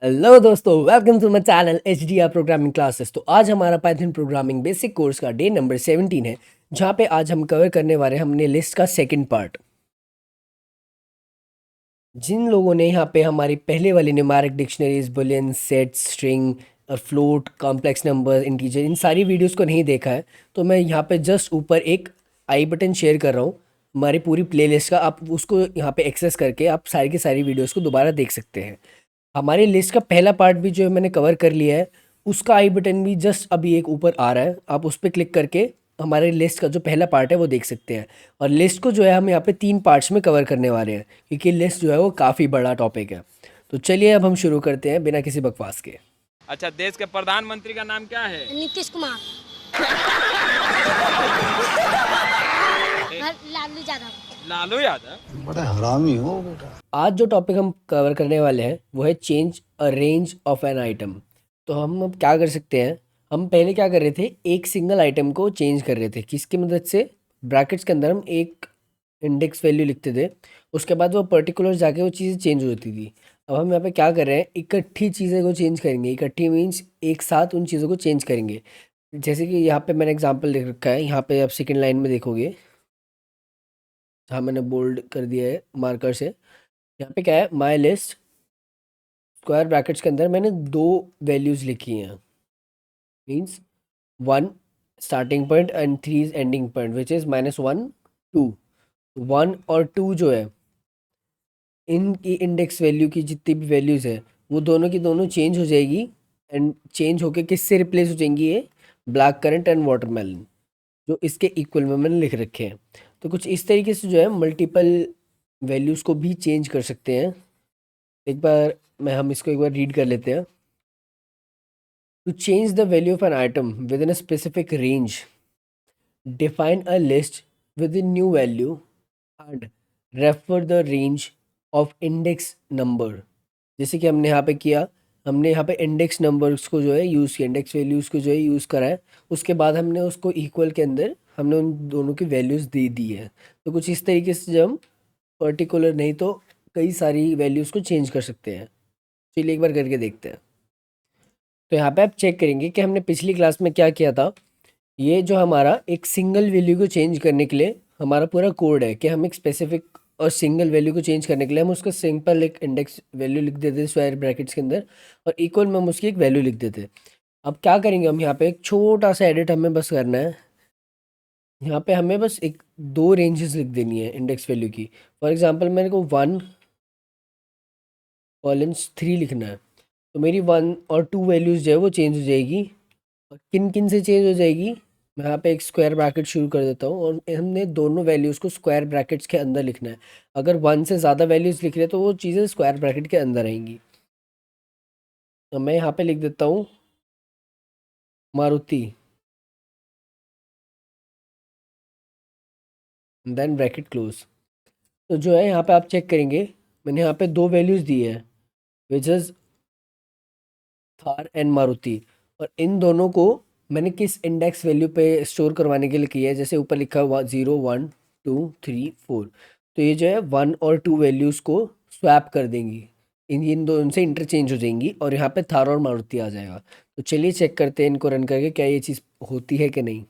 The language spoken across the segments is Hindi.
हेलो दोस्तों, welcome to my channel HDR programming classes. तो आज हमारा पाइथन प्रोग्रामिंग बेसिक कोर्स का डे नंबर 17 है, जहाँ पे आज हम कवर करने वाले हैं हमने लिस्ट का सेकंड पार्ट। जिन लोगों ने यहाँ पे हमारी पहले वाली numeric dictionaries, Boolean, set, string और फ्लोट, कॉम्प्लेक्स नंबर, इंटीजर, इन सारी वीडियोस को नहीं देखा है, तो मैं यहाँ पे जस्ट ऊपर एक आई बटन शेयर कर रहा हूँ हमारी पूरी प्लेलिस्ट का। आप उसको यहाँ पे एक्सेस करके आप सारी की सारी वीडियोस को दोबारा देख सकते हैं। हमारी लिस्ट का पहला पार्ट भी जो है मैंने कवर कर लिया है, उसका आई बटन भी जस्ट अभी एक ऊपर आ रहा है, आप उस पर क्लिक करके हमारे लिस्ट का जो पहला पार्ट है वो देख सकते हैं। और लिस्ट को जो है हम यहाँ पे 3 पार्ट्स में कवर करने वाले हैं, क्योंकि लिस्ट जो है वो काफ़ी बड़ा टॉपिक है। तो चलिए अब हम शुरू करते हैं बिना किसी बकवास के। अच्छा, देश के प्रधानमंत्री का नाम क्या है? नीतीश कुमार। लालू यादव। लालू यादव। बड़ा हरामी हो बेटा। आज जो टॉपिक हम कवर करने वाले हैं वो है change a range of an item. तो हम अब क्या कर सकते हैं, हम पहले क्या कर रहे थे, एक सिंगल आइटम को चेंज कर रहे थे। किसकी मदद से? ब्रैकेट्स के अंदर हम एक इंडेक्स वैल्यू लिखते थे, उसके बाद वो पर्टिकुलर जाके वो चीज़ें चेंज होती थी। अब हम यहाँ पे क्या कर रहे हैं, इकट्ठी चीज़ें को चेंज करेंगे। इकट्ठी मीन्स एक साथ उन चीज़ों को चेंज करेंगे। जैसे कि यहाँ पे मैंने एग्जांपल लिख रखा है, यहाँ पे आप सेकंड लाइन में देखोगे, हाँ मैंने बोल्ड कर दिया है मार्कर से। यहाँ पे क्या है, माई लिस्ट स्क्वायर ब्रैकेट्स के अंदर मैंने 2 वैल्यूज़ लिखी हैं, means 1 starting point and 3 ending point, which is -1 2। 1 और 2 जो है, इनकी इंडेक्स वैल्यू की जितनी भी वैल्यूज़ है वो दोनों की दोनों चेंज हो जाएगी। एंड चेंज होके किससे रिप्लेस हो जाएंगी? ये ब्लैक करंट एंड वाटरमेलन, जो इसके इक्वल में मैंने लिख रखे हैं। तो कुछ इस तरीके से जो है मल्टीपल वैल्यूज़ को भी चेंज कर सकते हैं। एक बार हम इसको एक बार रीड कर लेते हैं। To change the value of an item within a specific range, define a list with a new value and refer the range of index number। जैसे कि हमने यहाँ पे किया, हमने यहाँ पे इंडेक्स नंबर्स को जो है यूज़ किया, इंडेक्स वैल्यूज़ को जो है यूज़ करा है। उसके बाद हमने उसको इक्वल के अंदर हमने उन दोनों की वैल्यूज़ दे दी है। तो कुछ इस तरीके से जब हम पर्टिकुलर नहीं तो कई सारी वैल्यूज़ को चेंज कर सकते हैं। चलिए एक बार करके देखते हैं। तो यहाँ पे आप चेक करेंगे कि हमने पिछली क्लास में क्या किया था। ये जो हमारा एक सिंगल वैल्यू को चेंज करने के लिए हमारा पूरा कोड है कि हम एक स्पेसिफिक और सिंगल वैल्यू को चेंज करने के लिए हम उसका सिंपल एक इंडेक्स वैल्यू लिख देते स्क्वायर ब्रैकेट्स के अंदर, और इक्वल में हम उसकी एक वैल्यू लिख देते। अब क्या करेंगे, हम यहाँ पे एक छोटा सा एडिट हमें बस करना है। यहाँ पे हमें बस एक 2 रेंजेस लिख देनी है इंडेक्स वैल्यू की। फॉर एग्जांपल मेरे को 1:3 लिखना है, तो मेरी 1 और 2 वैल्यूज़ जो है वो चेंज हो जाएगी। और किन किन से चेंज हो जाएगी, मैं यहाँ पे एक स्क्वायर ब्रैकेट शुरू कर देता हूँ और हमने दोनों वैल्यूज़ को स्क्वायर ब्रैकेट्स के अंदर लिखना है। अगर 1 से ज़्यादा वैल्यूज़ लिख रहे हैं तो वो चीज़ें स्क्वायर ब्रैकेट के अंदर आएंगी। तो मैं यहाँ पे लिख देता हूँ मारुति, देन ब्रैकेट क्लोज। तो जो है यहाँ पे आप चेक करेंगे, मैंने यहाँ पे 2 वैल्यूज़ दी है, which is Thar and Maruti. और इन दोनों को मैंने किस इंडेक्स वैल्यू पे स्टोर करवाने के लिए किया है, जैसे ऊपर लिखा हुआ 0 1 2 3 4। तो ये जो है 1 और 2 वैल्यूज़ को स्वैप कर देंगी, इन दोनों से इंटरचेंज हो जाएंगी और यहाँ पे थार और मारुति आ जाएगा। तो चलिए चेक करते हैं इनको रन करके क्या ये चीज़ होती है कि नहीं।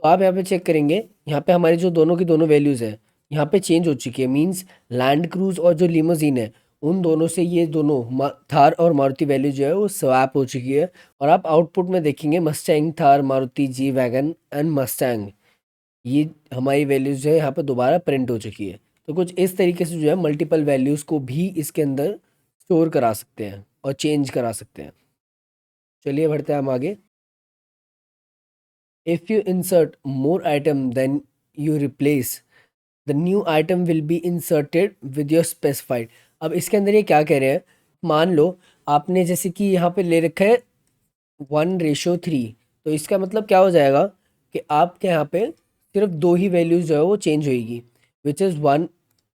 तो आप यहाँ पे चेक करेंगे, यहाँ पे हमारी जो दोनों की दोनों वैल्यूज़ है यहाँ पे चेंज हो चुकी है। मींस लैंड क्रूज और जो लिमोजिन है उन दोनों से ये दोनों थार और मारुति वैल्यू जो है वो स्वैप हो चुकी है। और आप आउटपुट में देखेंगे Mustang, Thar, Maruti, G wagon and Mustang, ये हमारी वैल्यूज़ जो है यहाँ पे दोबारा प्रिंट हो चुकी है। तो कुछ इस तरीके से जो है मल्टीपल वैल्यूज़ को भी इसके अंदर स्टोर करा सकते हैं और चेंज करा सकते हैं। चलिए बढ़ते हैं हम आगे। If you insert more item than you replace, the new item will be inserted with your specified। अब इसके अंदर ये क्या कह रहे हैं, मान लो आपने जैसे कि यहाँ पे ले रखा है 1:3, तो इसका मतलब क्या हो जाएगा कि आपके यहाँ पे सिर्फ 2 ही वैल्यूज़ जो है वो चेंज होएगी, विच इज़ 1,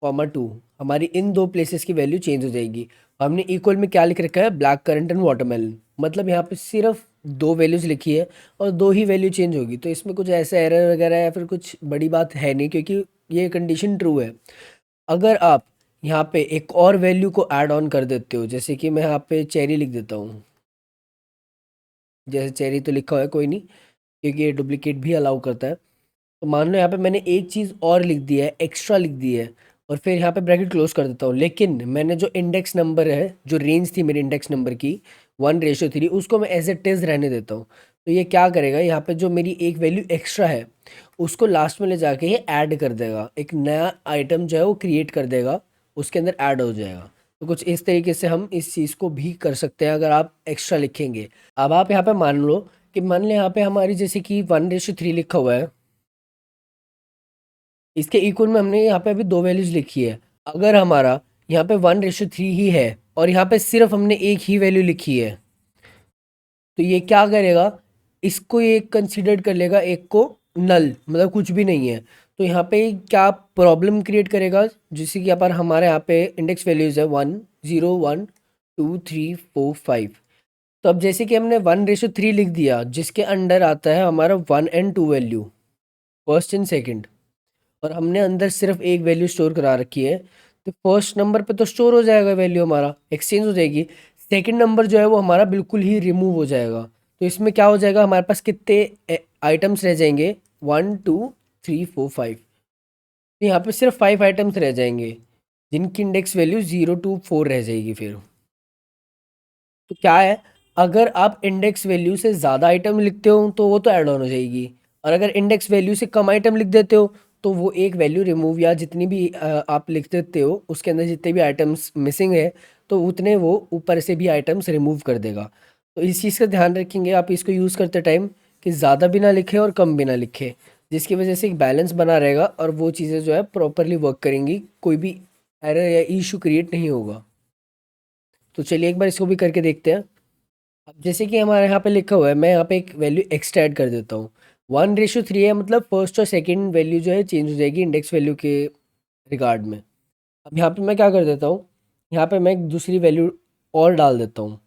2। हमारी इन 2 प्लेसेस की वैल्यू चेंज हो जाएगी। हमने इक्वल में क्या लिख रखा है, ब्लैक करंट एंड वाटरमेलन, मतलब यहाँ पे सिर्फ 2 वैल्यूज़ लिखी है और 2 ही वैल्यू चेंज होगी। तो इसमें कुछ ऐसा एरर वगैरह या फिर कुछ बड़ी बात है नहीं, क्योंकि ये कंडीशन ट्रू है। अगर आप यहाँ पे एक और वैल्यू को ऐड ऑन कर देते हो, जैसे कि मैं यहाँ पे चेरी लिख देता हूँ। जैसे चेरी तो लिखा हुआ है, कोई नहीं, क्योंकि ये डुप्लीकेट भी अलाउ करता है। तो मान लो यहाँ पे मैंने एक चीज़ और लिख दी है, एक्स्ट्रा लिख दी है, और फिर यहाँ पे ब्रैकेट क्लोज कर देता हूँ। लेकिन मैंने जो इंडेक्स नंबर है, जो रेंज थी मेरे इंडेक्स नंबर की 1:3, उसको मैं एज इट इज़ रहने देता हूँ। तो ये क्या करेगा, यहाँ पे जो मेरी एक वैल्यू एक्स्ट्रा है उसको लास्ट में ले जाके ये ऐड कर देगा, एक नया आइटम जो है वो क्रिएट कर देगा, उसके अंदर ऐड हो जाएगा। तो कुछ इस तरीके से हम इस चीज़ को भी कर सकते हैं अगर आप एक्स्ट्रा लिखेंगे। अब आप यहाँ पे मान लो कि मान लें यहाँ पे हमारी जैसे कि 1:3 लिखा हुआ है, इसके इक्वल में हमने यहाँ पे अभी दो वैल्यूज लिखी है। अगर हमारा यहाँ पे 1:3 ही है और यहाँ पे सिर्फ हमने एक ही वैल्यू लिखी है, तो ये क्या करेगा, इसको ये कंसीडर कर लेगा एक को नल, मतलब कुछ भी नहीं है। तो यहाँ पे क्या प्रॉब्लम क्रिएट करेगा, जैसे कि यहाँ पर हमारे यहाँ पे इंडेक्स वैल्यूज है 1 0 1 2 3 4 5। तो अब जैसे कि हमने 1:3 लिख दिया, जिसके अंडर आता है हमारा 1 and 2 value, first and second, और हमने अंदर सिर्फ एक वैल्यू स्टोर करा रखी है, तो फर्स्ट नंबर पे तो स्टोर हो जाएगा वैल्यू, हमारा एक्सचेंज हो जाएगी। सेकंड नंबर जो है वो हमारा बिल्कुल ही रिमूव हो जाएगा। तो इसमें क्या हो जाएगा, हमारे पास कितने आइटम्स रह जाएंगे, 1 2 3 4 5। तो यहाँ पे सिर्फ 5 आइटम्स रह जाएंगे, जिनकी इंडेक्स वैल्यू 0 to 4 रह जाएगी फिर। तो क्या है, अगर आप इंडेक्स वैल्यू से ज़्यादा आइटम लिखते हो तो वो तो ऐड ऑन हो जाएगी, और अगर इंडेक्स वैल्यू से कम आइटम लिख देते हो तो वो एक वैल्यू रिमूव, या जितनी भी आप लिख देते हो उसके अंदर जितने भी आइटम्स मिसिंग है तो उतने वो ऊपर से भी आइटम्स रिमूव कर देगा। तो इस चीज़ का ध्यान रखेंगे आप इसको यूज़ करते टाइम, कि ज़्यादा भी ना लिखें और कम भी ना लिखें, जिसकी वजह से एक बैलेंस बना रहेगा और वो चीज़ें जो है प्रॉपरली वर्क करेंगी, कोई भी एरर या इशू क्रिएट नहीं होगा। तो चलिए एक बार इसको भी करके देखते हैं। अब जैसे कि हमारे यहाँ पे लिखा हुआ है, मैं यहाँ पे एक वैल्यू एक्स्ट्रा ऐड कर देता हूँ। 1:3 है, मतलब फर्स्ट और सेकंड वैल्यू जो है चेंज हो जाएगी इंडेक्स वैल्यू के रिगार्ड में। अब यहाँ पे मैं क्या कर देता हूँ, यहाँ पे मैं एक दूसरी वैल्यू और डाल देता हूँ,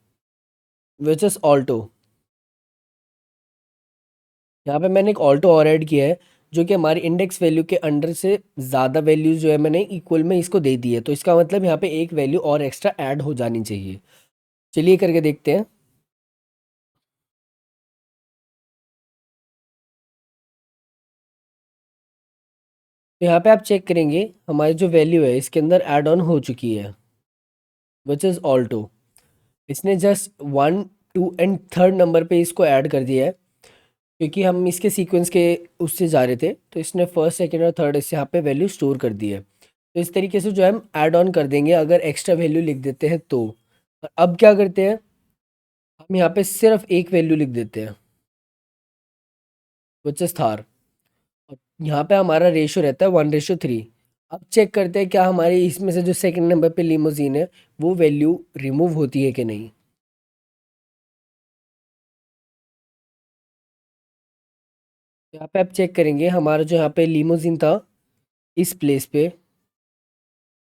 विच इज़ ऑल्टो। यहाँ पे मैंने एक ऑल्टो और ऐड किया है, जो कि हमारी इंडेक्स वैल्यू के अंडर से ज़्यादा वैल्यूज जो है मैंने इक्वल में इसको दे दी है। तो इसका मतलब यहाँ पे एक वैल्यू और एक्स्ट्रा ऐड हो जानी चाहिए। चलिए करके देखते हैं। तो यहाँ पे आप चेक करेंगे हमारी जो वैल्यू है इसके अंदर ऐड ऑन हो चुकी है, विच इज़ ऑल्टो। इसने जस्ट 1 2 एंड 3 नंबर पे इसको ऐड कर दिया है, क्योंकि हम इसके सीक्वेंस के उससे जा रहे थे, तो इसने फर्स्ट सेकंड और थर्ड इस यहाँ पे वैल्यू स्टोर कर दी है। तो इस तरीके से जो है हम ऐड ऑन कर देंगे अगर एक्स्ट्रा वैल्यू लिख देते हैं तो। और अब क्या करते हैं, हम यहाँ पे सिर्फ एक वैल्यू लिख देते हैं, विच इज़ थार। और यहाँ पे हमारा रेशो रहता है 1:3। अब चेक करते हैं क्या हमारी इसमें से जो सेकंड नंबर पे लिमोजीन है वो वैल्यू रिमूव होती है कि नहीं। यहाँ पे आप चेक करेंगे हमारा जो यहाँ पे लिमोजीन था इस प्लेस पे,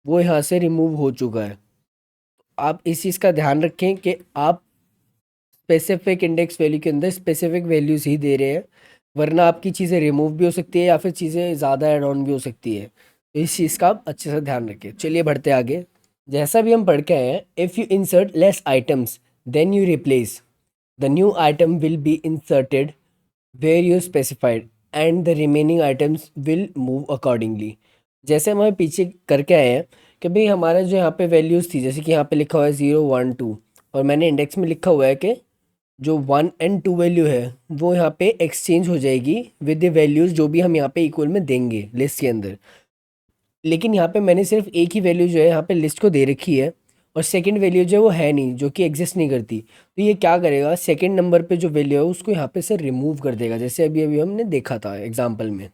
वो यहाँ से रिमूव हो चुका है। आप इस चीज़ का ध्यान रखें कि आप स्पेसिफिक इंडेक्स वैल्यू के अंदर स्पेसिफिक वैल्यूज़ ही दे रहे हैं, वरना आपकी चीज़ें रिमूव भी हो सकती है या फिर चीज़ें ज़्यादा ऐड ऑन भी हो सकती है। तो इस चीज़ का आप अच्छे से ध्यान रखें। चलिए बढ़ते आगे। जैसा भी हम पढ़ के आए हैं, if you insert less items then you replace, the new item will be inserted where you specified and the remaining items will move accordingly. जैसे हम पीछे करके आए हैं कि भाई हमारा जो यहाँ पे वैल्यूज़ थी, जैसे कि यहाँ पे लिखा हुआ है 0 1 2, और मैंने इंडेक्स में लिखा हुआ है कि जो 1 एंड 2 वैल्यू है वो यहाँ पे एक्सचेंज हो जाएगी विद द वैल्यूज़ जो भी हम यहाँ पे इक्वल में देंगे लिस्ट के अंदर। लेकिन यहाँ पे मैंने सिर्फ एक ही वैल्यू जो है यहाँ पे लिस्ट को दे रखी है, और सेकंड वैल्यू जो है वो है नहीं, जो कि एग्जिस्ट नहीं करती। तो ये क्या करेगा, सेकंड नंबर पे जो वैल्यू है उसको यहाँ पे से रिमूव कर देगा, जैसे अभी अभी हमने देखा था एग्जाम्पल में।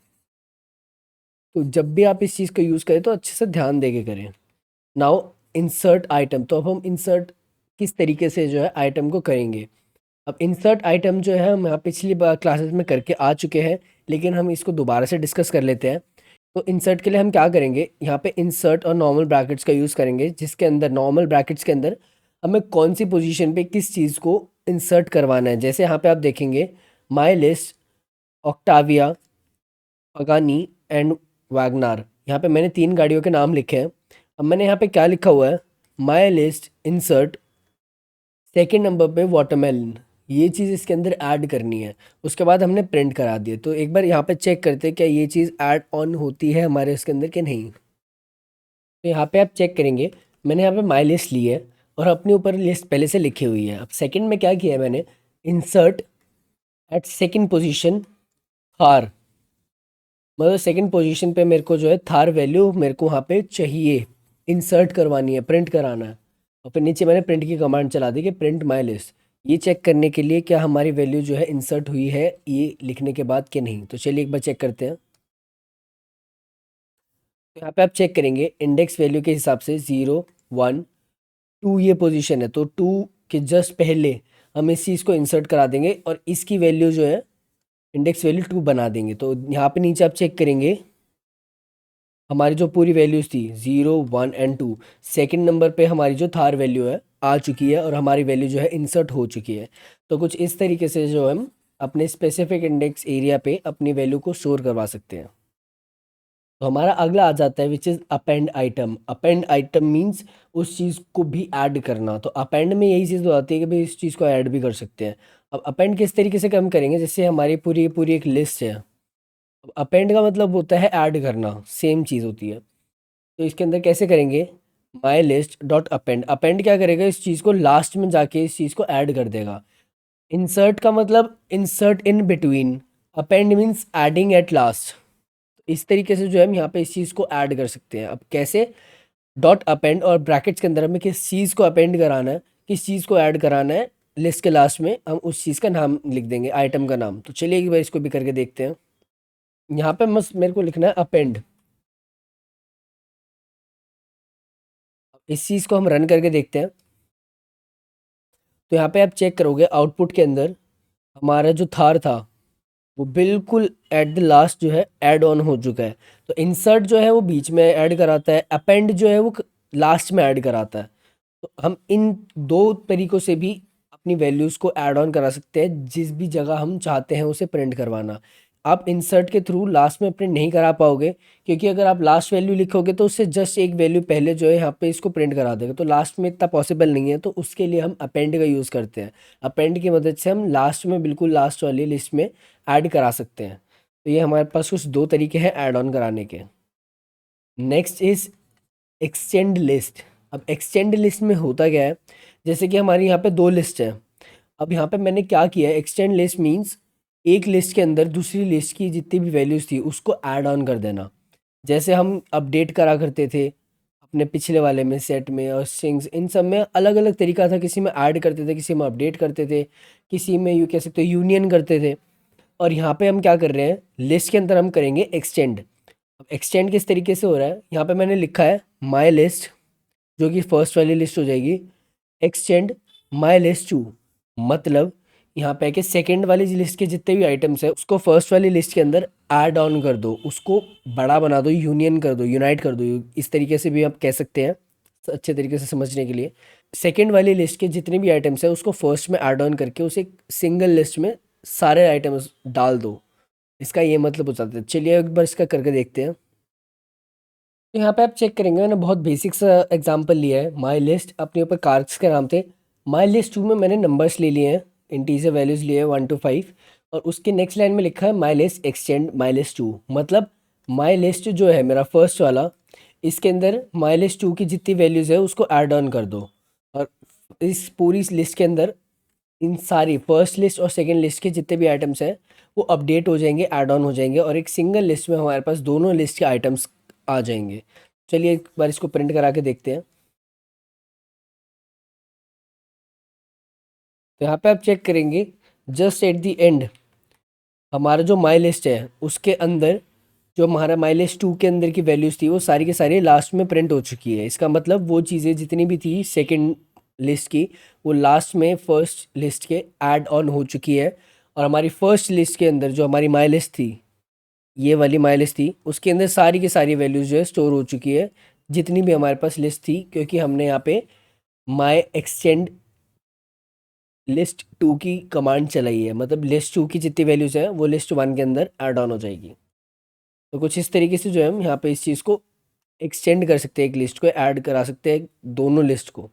तो जब भी आप इस चीज़ को यूज़ करें तो अच्छे से ध्यान दे के करें। नाउ इंसर्ट आइटम, तो अब हम इंसर्ट किस तरीके से जो है आइटम को करेंगे। अब इंसर्ट आइटम जो है हम यहाँ पिछली बार क्लासेस में करके आ चुके हैं, लेकिन हम इसको दोबारा से डिस्कस कर लेते हैं। तो इंसर्ट के लिए हम क्या करेंगे, यहाँ पे इंसर्ट और नॉर्मल ब्रैकेट्स का यूज़ करेंगे, जिसके अंदर नॉर्मल ब्रैकेट्स के अंदर हमें कौन सी पोजीशन पे किस चीज़ को इंसर्ट करवाना है। जैसे यहाँ पे आप देखेंगे my list, Octavia, Pagani and WagonR, यहाँ पे मैंने 3 गाड़ियों के नाम लिखे हैं। अब मैंने यहाँ पे क्या लिखा हुआ है, my list insert second number पे वाटरमेलन, ये चीज़ इसके अंदर ऐड करनी है। उसके बाद हमने प्रिंट करा दिया। तो एक बार यहाँ पे चेक करते हैं क्या ये चीज़ ऐड ऑन होती है हमारे इसके अंदर कि नहीं। तो यहाँ पे आप चेक करेंगे, मैंने यहाँ पे माई लिस्ट ली है और अपने ऊपर लिस्ट पहले से लिखी हुई है। अब सेकंड में क्या किया है मैंने, insert at second position Thar, मतलब सेकंड पोजीशन पे मेरे को जो है थार वैल्यू मेरे को वहाँ पे चाहिए, इंसर्ट करवानी है, प्रिंट कराना है। और फिर नीचे मैंने प्रिंट की कमांड चला दी कि प्रिंट माई लिस्ट, ये चेक करने के लिए क्या हमारी वैल्यू जो है इंसर्ट हुई है ये लिखने के बाद कि नहीं। तो चलिए एक बार चेक करते हैं। तो यहाँ पे आप चेक करेंगे इंडेक्स वैल्यू के हिसाब से 0 1 2 ये पोजीशन है, तो 2 के जस्ट पहले हम इस चीज़ को इंसर्ट करा देंगे और इसकी वैल्यू जो है इंडेक्स वैल्यू 2 बना देंगे। तो यहाँ पे नीचे आप चेक करेंगे हमारी जो पूरी वैल्यूज़ थी 0 1 एंड 2, सेकंड नंबर पे हमारी जो थार वैल्यू है आ चुकी है और हमारी वैल्यू जो है इंसर्ट हो चुकी है। तो कुछ इस तरीके से जो हम अपने स्पेसिफिक इंडेक्स एरिया पे अपनी वैल्यू को स्टोर करवा सकते हैं। तो हमारा अगला आ जाता है which is append item. Append item means उस चीज़ को भी ऐड करना। तो अपेंड में यही चीज़ हो आती है कि भाई इस चीज़ को ऐड भी कर सकते हैं। अब अपेंड किस तरीके से हम करेंगे, जैसे हमारी पूरी पूरी एक लिस्ट है। अब अपेंड का मतलब होता है ऐड करना, सेम चीज़ होती है। तो इसके अंदर कैसे करेंगे, my list dot append, append क्या करेगा, इस चीज़ को लास्ट में जाके इस चीज़ को ऐड कर देगा। इंसर्ट का मतलब insert in between, append means adding at last. इस तरीके से जो है हम यहाँ पे इस चीज़ को ऐड कर सकते हैं। अब कैसे, डॉट अपेंड और ब्रैकेट्स के अंदर हमें किस चीज़ को अपेंड कराना है, किस चीज़ को ऐड कराना है, लिस्ट के लास्ट में हम उस चीज़ का नाम लिख देंगे, आइटम का नाम। तो चलिए एक बार इसको भी करके देखते हैं। यहाँ पे बस मेरे को लिखना है अपेंड, इस चीज़ को हम रन करके देखते हैं। तो यहाँ पे आप चेक करोगे आउटपुट के अंदर हमारा जो थार था वो बिल्कुल एट द लास्ट जो है ऐड ऑन हो चुका है। तो इंसर्ट जो है वो बीच में ऐड कराता है, अपेंड जो है वो लास्ट में ऐड कराता है। तो हम इन दो तरीक़ों से भी अपनी वैल्यूज़ को ऐड ऑन करा सकते हैं, जिस भी जगह हम चाहते हैं उसे प्रिंट करवाना। आप इंसर्ट के थ्रू लास्ट में प्रिंट नहीं करा पाओगे, क्योंकि अगर आप लास्ट वैल्यू लिखोगे तो उससे जस्ट एक वैल्यू पहले जो है यहाँ पे इसको प्रिंट करा देगा, तो लास्ट में इतना पॉसिबल नहीं है। तो उसके लिए हम अपेंड का यूज़ करते हैं। अपेंड की मदद से हम लास्ट में बिल्कुल लास्ट वाली लिस्ट में ऐड करा सकते हैं। तो ये हमारे पास कुछ दो तरीके हैं ऐड ऑन कराने के। Next is extend list. अब एक्सटेंड लिस्ट में होता क्या है, जैसे कि हमारी यहाँ पे दो लिस्ट है। अब यहाँ पे मैंने क्या किया है, एक्सटेंड लिस्ट मीन्स एक लिस्ट के अंदर दूसरी लिस्ट की जितनी भी वैल्यूज़ थी उसको ऐड ऑन कर देना। जैसे हम अपडेट करा करते थे अपने पिछले वाले में, सेट में और स्ट्रिंग्स, इन सब में अलग अलग तरीका था। किसी में ऐड करते थे, किसी में अपडेट करते थे, किसी में यू कह सकते हो यूनियन करते थे। और यहाँ पे हम क्या कर रहे हैं, लिस्ट के अंदर हम करेंगे एक्सटेंड। अब एक्सटेंड किस तरीके से हो रहा है, यहाँ पे मैंने लिखा है माई लिस्ट, जो कि फर्स्ट वाली लिस्ट हो जाएगी, एक्सटेंड माई लिस्ट टू, मतलब यहाँ पे कि सेकंड वाली लिस्ट के जितने भी आइटम्स है उसको फर्स्ट वाली लिस्ट के अंदर ऐड ऑन कर दो, उसको बड़ा बना दो, यूनियन कर दो, यूनाइट कर दो। इस तरीके से भी आप कह सकते हैं अच्छे तरीके से समझने के लिए। सेकंड वाली लिस्ट के जितने भी आइटम्स है उसको फर्स्ट में ऐड ऑन करके उसे सिंगल लिस्ट में सारे आइटम्स डाल दो, इसका ये मतलब हो जाता है। चलिए एक बार इसका करके देखते हैं। तो यहाँ पे आप चेक करेंगे, मैंने बहुत बेसिक सा एग्जांपल लिया है। माई लिस्ट अपने ऊपर कार्ड्स के नाम थे, माई लिस्ट 2 में मैंने नंबर्स ले लिए हैं, इंटीजर वैल्यूज़ लिए हैं 1 to 5, और उसके नेक्स्ट लाइन में लिखा है my list extend my list 2, मतलब माई लिस्ट जो है मेरा फर्स्ट वाला, इसके अंदर माई लिस्ट 2 की जितनी वैल्यूज़ है उसको ऐड ऑन कर दो। और इस पूरी लिस्ट के अंदर इन सारी फर्स्ट लिस्ट और सेकंड लिस्ट के जितने भी आइटम्स हैं वो अपडेट हो जाएंगे, ऐड ऑन हो जाएंगे, और एक सिंगल लिस्ट में हमारे पास दोनों लिस्ट के आइटम्स आ जाएंगे। चलिए एक बार इसको प्रिंट करा के देखते हैं। तो यहाँ पे आप चेक करेंगे जस्ट एट द एंड हमारा जो माई लिस्ट है उसके अंदर जो हमारा माई लिस्ट 2 के अंदर की वैल्यूज़ थी वो सारी के सारी लास्ट में प्रिंट हो चुकी है। इसका मतलब वो चीज़ें जितनी भी थी सेकंड लिस्ट की वो लास्ट में फर्स्ट लिस्ट के ऐड ऑन हो चुकी है। और हमारी फर्स्ट लिस्ट के अंदर जो हमारी माई लिस्ट थी, ये वाली माई लिस्ट थी, उसके अंदर सारी की सारी वैल्यूज़ जो है स्टोर हो चुकी है, जितनी भी हमारे पास लिस्ट थी, क्योंकि हमने यहाँ पे माई एक्सटेंड लिस्ट 2 की कमांड चलाई है। मतलब लिस्ट 2 की जितनी वैल्यूज़ है वो लिस्ट 1 के अंदर ऐड ऑन हो जाएगी। तो कुछ इस तरीके से जो है हम यहाँ पे इस चीज़ को एक्सटेंड कर सकते हैं एक लिस्ट को, ऐड करा सकते हैं दोनों लिस्ट को।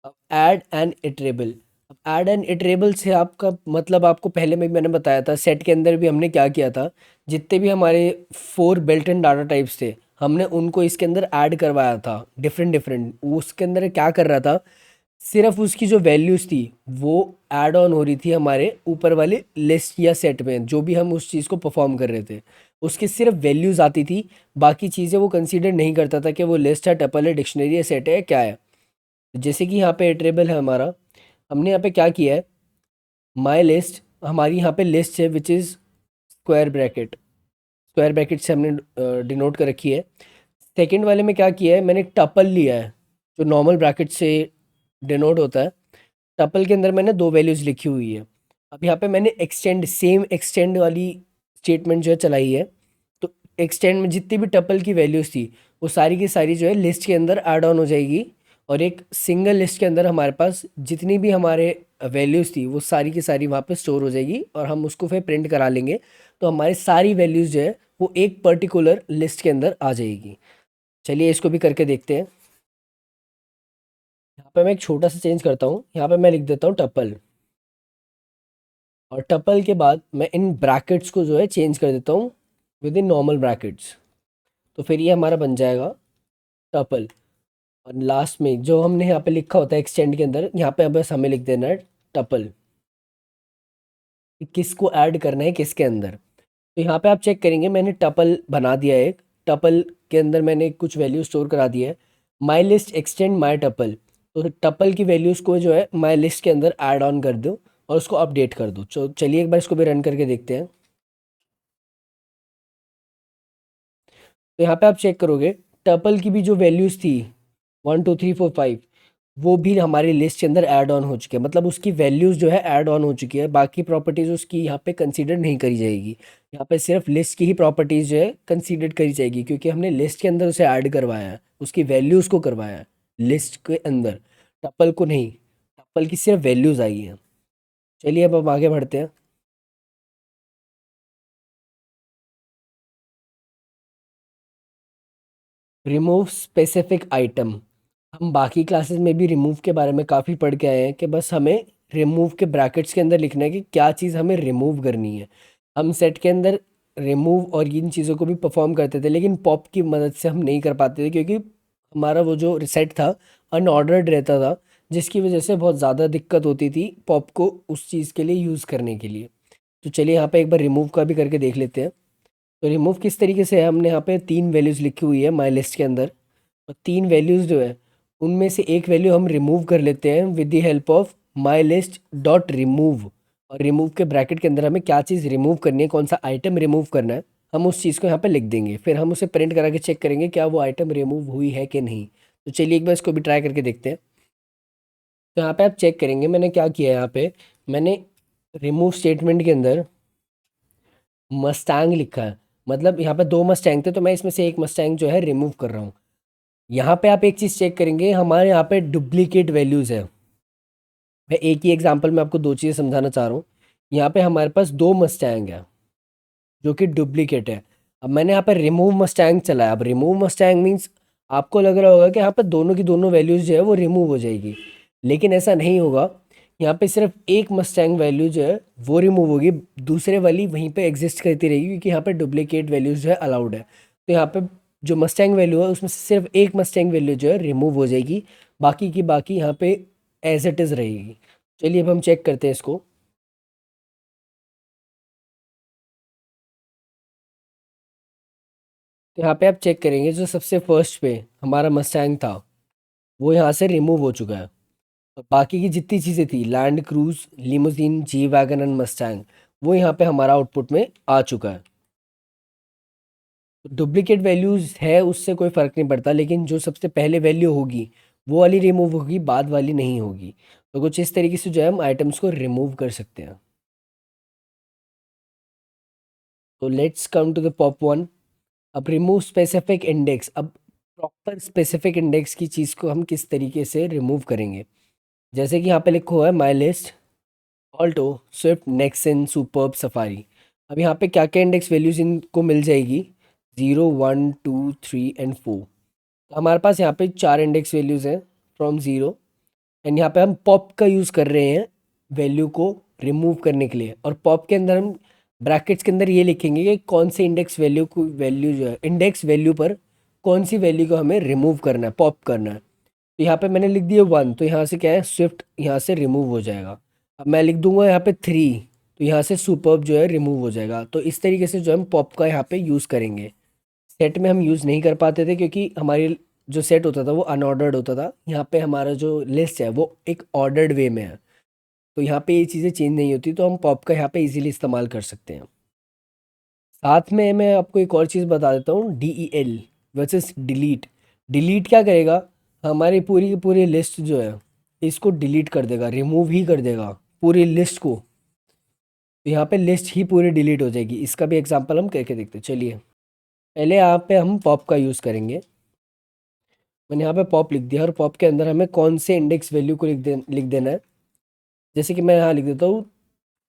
अब ऐड एंड इटरेबल। अब ऐड एंड इटरेबल से आपका मतलब आपको पहले में भी मैंने बताया था, सेट के अंदर भी हमने क्या किया था, जितने भी हमारे 4 बिल्ट इन डाटा टाइप्स थे हमने उनको इसके अंदर ऐड करवाया था, डिफरेंट डिफरेंट। उसके अंदर क्या कर रहा था, सिर्फ उसकी जो वैल्यूज़ थी वो ऐड ऑन हो रही थी हमारे ऊपर वाले लिस्ट या सेट में, जो भी हम उस चीज़ को परफॉर्म कर रहे थे उसकी सिर्फ वैल्यूज़ आती थी। बाकी चीज़ें वो कंसीडर नहीं करता था कि वो लिस्ट है, टपल है, डिक्शनरी है, सेट है, क्या है। जैसे कि यहाँ पे इटरेबल है हमारा, हमने यहाँ पे क्या किया है, माई लिस्ट, हमारी यहाँ पे लिस्ट है which is square bracket, square bracket से हमने डिनोट कर रखी है। सेकंड वाले में क्या किया है, मैंने टपल लिया है जो नॉर्मल ब्रैकेट से डिनोट होता है। टपल के अंदर मैंने 2 वैल्यूज़ लिखी हुई है। अब यहाँ पे मैंने एक्सटेंड, सेम एक्सटेंड वाली स्टेटमेंट जो है चलाई है। तो एक्सटेंड में जितनी भी टपल की वैल्यूज़ थी वो सारी की सारी जो है लिस्ट के अंदर ऐड ऑन हो जाएगी, और एक सिंगल लिस्ट के अंदर हमारे पास जितनी भी हमारे वैल्यूज़ थी वो सारी की सारी वहाँ पे स्टोर हो जाएगी, और हम उसको फिर प्रिंट करा लेंगे। तो हमारी सारी वैल्यूज़ जो है वो एक पर्टिकुलर लिस्ट के अंदर आ जाएगी। चलिए इसको भी करके देखते हैं। यहाँ पे मैं एक छोटा सा चेंज करता हूँ, यहाँ पे मैं लिख देता हूँ टपल, और टपल के बाद मैं इन ब्रैकेट्स को जो है चेंज कर देता हूँ विद इन नॉर्मल ब्रैकेट्स। तो फिर ये हमारा बन जाएगा टपल। और लास्ट में जो हमने यहाँ पे लिखा होता है एक्सटेंड के अंदर, यहाँ पे बस हमें लिख देना है टपल, किसको ऐड करना है किसके अंदर। तो यहाँ पे आप चेक करेंगे मैंने टपल बना दिया है, एक टपल के अंदर मैंने कुछ वैल्यू स्टोर करा दिया है, my list extend my tuple. तो टपल की वैल्यूज़ को जो है माई लिस्ट के अंदर ऐड ऑन कर दो और उसको अपडेट कर दो। तो चलिए एक बार इसको भी रन करके देखते हैं। तो यहाँ पे आप चेक करोगे टपल की भी जो वैल्यूज़ थी 1 2 3 4 5, वो भी हमारी लिस्ट के अंदर ऐड ऑन हो चुके हैं, मतलब उसकी वैल्यूज़ जो है ऐड ऑन हो चुकी है। बाकी प्रॉपर्टीज़ उसकी यहाँ पे कंसीडर नहीं करी जाएगी, यहाँ पे सिर्फ लिस्ट की ही प्रॉपर्टीज़ जो है कंसीडर करी जाएगी, क्योंकि हमने लिस्ट के अंदर उसे ऐड करवाया है, उसकी वैल्यूज़ को करवाया है लिस्ट के अंदर, टपल को नहीं। टपल की सिर्फ वैल्यूज़ आई हैं। चलिए अब हम आगे बढ़ते हैं। Remove specific item. हम बाकी क्लासेस में भी रिमूव के बारे में काफ़ी पढ़ के आए हैं कि बस हमें रिमूव के ब्रैकेट्स के अंदर लिखना है कि क्या चीज़ हमें रिमूव करनी है। हम सेट के अंदर रिमूव और इन चीज़ों को भी परफॉर्म करते थे, लेकिन पॉप की मदद से हम नहीं कर पाते थे, क्योंकि हमारा वो जो सेट था अनऑर्डर्ड रहता था, जिसकी वजह से बहुत ज़्यादा दिक्कत होती थी पॉप को उस चीज़ के लिए यूज़ करने के लिए। तो चलिए यहाँ पे एक बार रिमूव का भी करके देख लेते हैं। तो रिमूव किस तरीके से है, हमने यहाँ पे 3 वैल्यूज़ लिखी हुई है माई लिस्ट के अंदर, और 3 वैल्यूज़ जो है उनमें से एक वैल्यू हम रिमूव कर लेते हैं with the help of my list dot remove. और रिमूव के ब्रैकेट के अंदर हमें क्या चीज़ रिमूव करनी है, कौन सा आइटम रिमूव करना है, हम उस चीज़ को यहाँ पे लिख देंगे। फिर हम उसे प्रिंट करा के चेक करेंगे क्या वो आइटम रिमूव हुई है कि नहीं। तो चलिए एक बार इसको भी ट्राई करके देखते हैं। तो यहाँ पे आप चेक करेंगे मैंने क्या किया है, यहाँ पे मैंने रिमूव स्टेटमेंट के अंदर मस्टैंग लिखा है, मतलब यहाँ पे 2 मस्टैंग थे तो मैं इसमें से एक मस्टैंग जो है रिमूव कर रहा हूँ। यहाँ पे आप एक चीज़ चेक करेंगे, हमारे यहाँ पे डुप्लीकेट वैल्यूज़ है। मैं एक ही एग्जांपल में आपको 2 चीज़ें समझाना चाह रहा हूँ। यहाँ पे हमारे पास 2 मस्टैंग है जो कि डुप्लीकेट है। अब मैंने यहाँ पे रिमूव मस्टैंग चलाया। अब रिमूव मस्टैंग मीन्स आपको लग रहा होगा कि यहाँ पे दोनों की दोनों वैल्यूज़ जो है वो रिमूव हो जाएगी, लेकिन ऐसा नहीं होगा। यहाँ पे सिर्फ एक मस्टैंग वैल्यू जो है वो रिमूव होगी, दूसरे वाली वहीं पे एग्जिस्ट करती रहेगी, क्योंकि यहाँ पे डुप्लीकेट वैल्यूज़ जो है अलाउड है। तो यहाँ पे जो मस्टैंग वैल्यू है उसमें से सिर्फ एक मस्टैंग वैल्यू जो है रिमूव हो जाएगी, बाकी की बाकी यहाँ पे एज इट इज़ रहेगी। चलिए अब हम चेक करते हैं इसको। तो यहाँ पे आप चेक करेंगे जो सबसे फर्स्ट पे हमारा मस्टैंग था वो यहाँ से रिमूव हो चुका है, और बाकी की जितनी चीज़ें थी land cruise, limousine, G wagon and Mustang, वो यहाँ पे हमारा आउटपुट में आ चुका है। डुप्लीकेट वैल्यूज़ है उससे कोई फ़र्क नहीं पड़ता, लेकिन जो सबसे पहले वैल्यू होगी वो वाली रिमूव होगी, बाद वाली नहीं होगी। तो कुछ इस तरीके से जो है हम आइटम्स को रिमूव कर सकते हैं। तो let's come to the pop one. अब रिमूव स्पेसिफिक इंडेक्स। अब प्रॉपर स्पेसिफिक इंडेक्स की चीज़ को हम किस तरीके से रिमूव करेंगे। जैसे कि यहाँ पे लिखा हुआ है my list Alto Swift Nexon superb safari. अब यहाँ पे क्या क्या इंडेक्स वैल्यूज़ इनको मिल जाएगी, 0 1 2 3 एंड 4। तो हमारे पास यहाँ पे 4 इंडेक्स वैल्यूज़ हैं फ्रॉम 0, एंड यहाँ पे हम पॉप का यूज़ कर रहे हैं वैल्यू को रिमूव करने के लिए। और पॉप के अंदर हम ब्रैकेट्स के अंदर ये लिखेंगे कि कौन से इंडेक्स वैल्यू को वैल्यू जो है इंडेक्स वैल्यू पर कौन सी वैल्यू को हमें रिमूव करना है, पॉप करना है। तो यहाँ पे मैंने लिख दिया 1, तो यहाँ से क्या है, स्विफ्ट यहाँ से रिमूव हो जाएगा। अब मैं लिख दूंगा यहाँ पे 3, तो यहाँ से सुपर्ब जो है रिमूव हो जाएगा। तो इस तरीके से जो हम पॉप का यहाँ पे यूज़ करेंगे। सेट में हम यूज़ नहीं कर पाते थे क्योंकि हमारी जो सेट होता था वो अनऑर्डर्ड होता था। यहाँ पे हमारा जो लिस्ट है वो एक ऑर्डर्ड वे में है, तो यहाँ पे ये चीज़ें चेंज नहीं होती, तो हम पॉप का यहाँ पे इजीली इस्तेमाल कर सकते हैं। साथ में मैं आपको एक और चीज़ बता देता हूँ, DEL वर्सेस डिलीट। डिलीट क्या करेगा, हमारी पूरी की पूरी लिस्ट जो है इसको डिलीट कर देगा, रिमूव ही कर देगा पूरी लिस्ट को। तो यहाँ पे लिस्ट ही पूरी डिलीट हो जाएगी। इसका भी एग्जांपल हम करके देखते हैं। चलिए पहले यहाँ पे हम पॉप का यूज़ करेंगे। मैंने यहाँ पे पॉप लिख दिया, और पॉप के अंदर हमें कौन से इंडेक्स वैल्यू को लिख देना है। जैसे कि मैं यहाँ लिख देता हूँ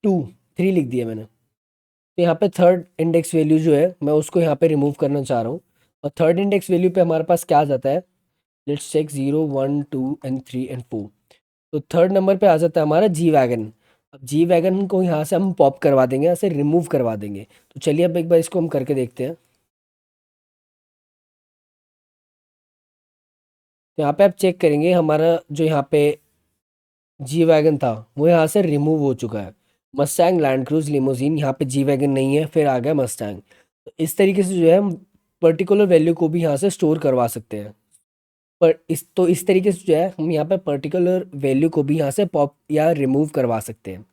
2, 3 लिख दिया मैंने। तो यहाँ पे थर्ड इंडेक्स वैल्यू जो है मैं उसको यहाँ पे रिमूव करना चाह रहा हूँ। और थर्ड इंडेक्स वैल्यू पे हमारे पास क्या आ जाता है, लेट्स चेक 0 1 2 एंड 3 एंड 4। तो थर्ड नंबर पे आ जाता है हमारा जी वैगन। अब जी वैगन को यहाँ से हम पॉप करवा देंगे, यहाँ से रिमूव करवा देंगे। तो चलिए अब एक बार इसको हम करके देखते हैं। तो यहाँ पे आप चेक करेंगे हमारा जो यहाँ पे जी वैगन था वो यहाँ से रिमूव हो चुका है। मस्टैंग, लैंड क्रूज, लिमोजीन, यहाँ पे जी वैगन नहीं है, फिर आ गया मस्टैंग। तो इस तरीके से जो है हम पर्टिकुलर वैल्यू को भी यहाँ से स्टोर करवा सकते हैं। पर इस तरीके से जो है हम यहाँ पे पर्टिकुलर वैल्यू को भी यहाँ से पॉप या रिमूव करवा सकते हैं।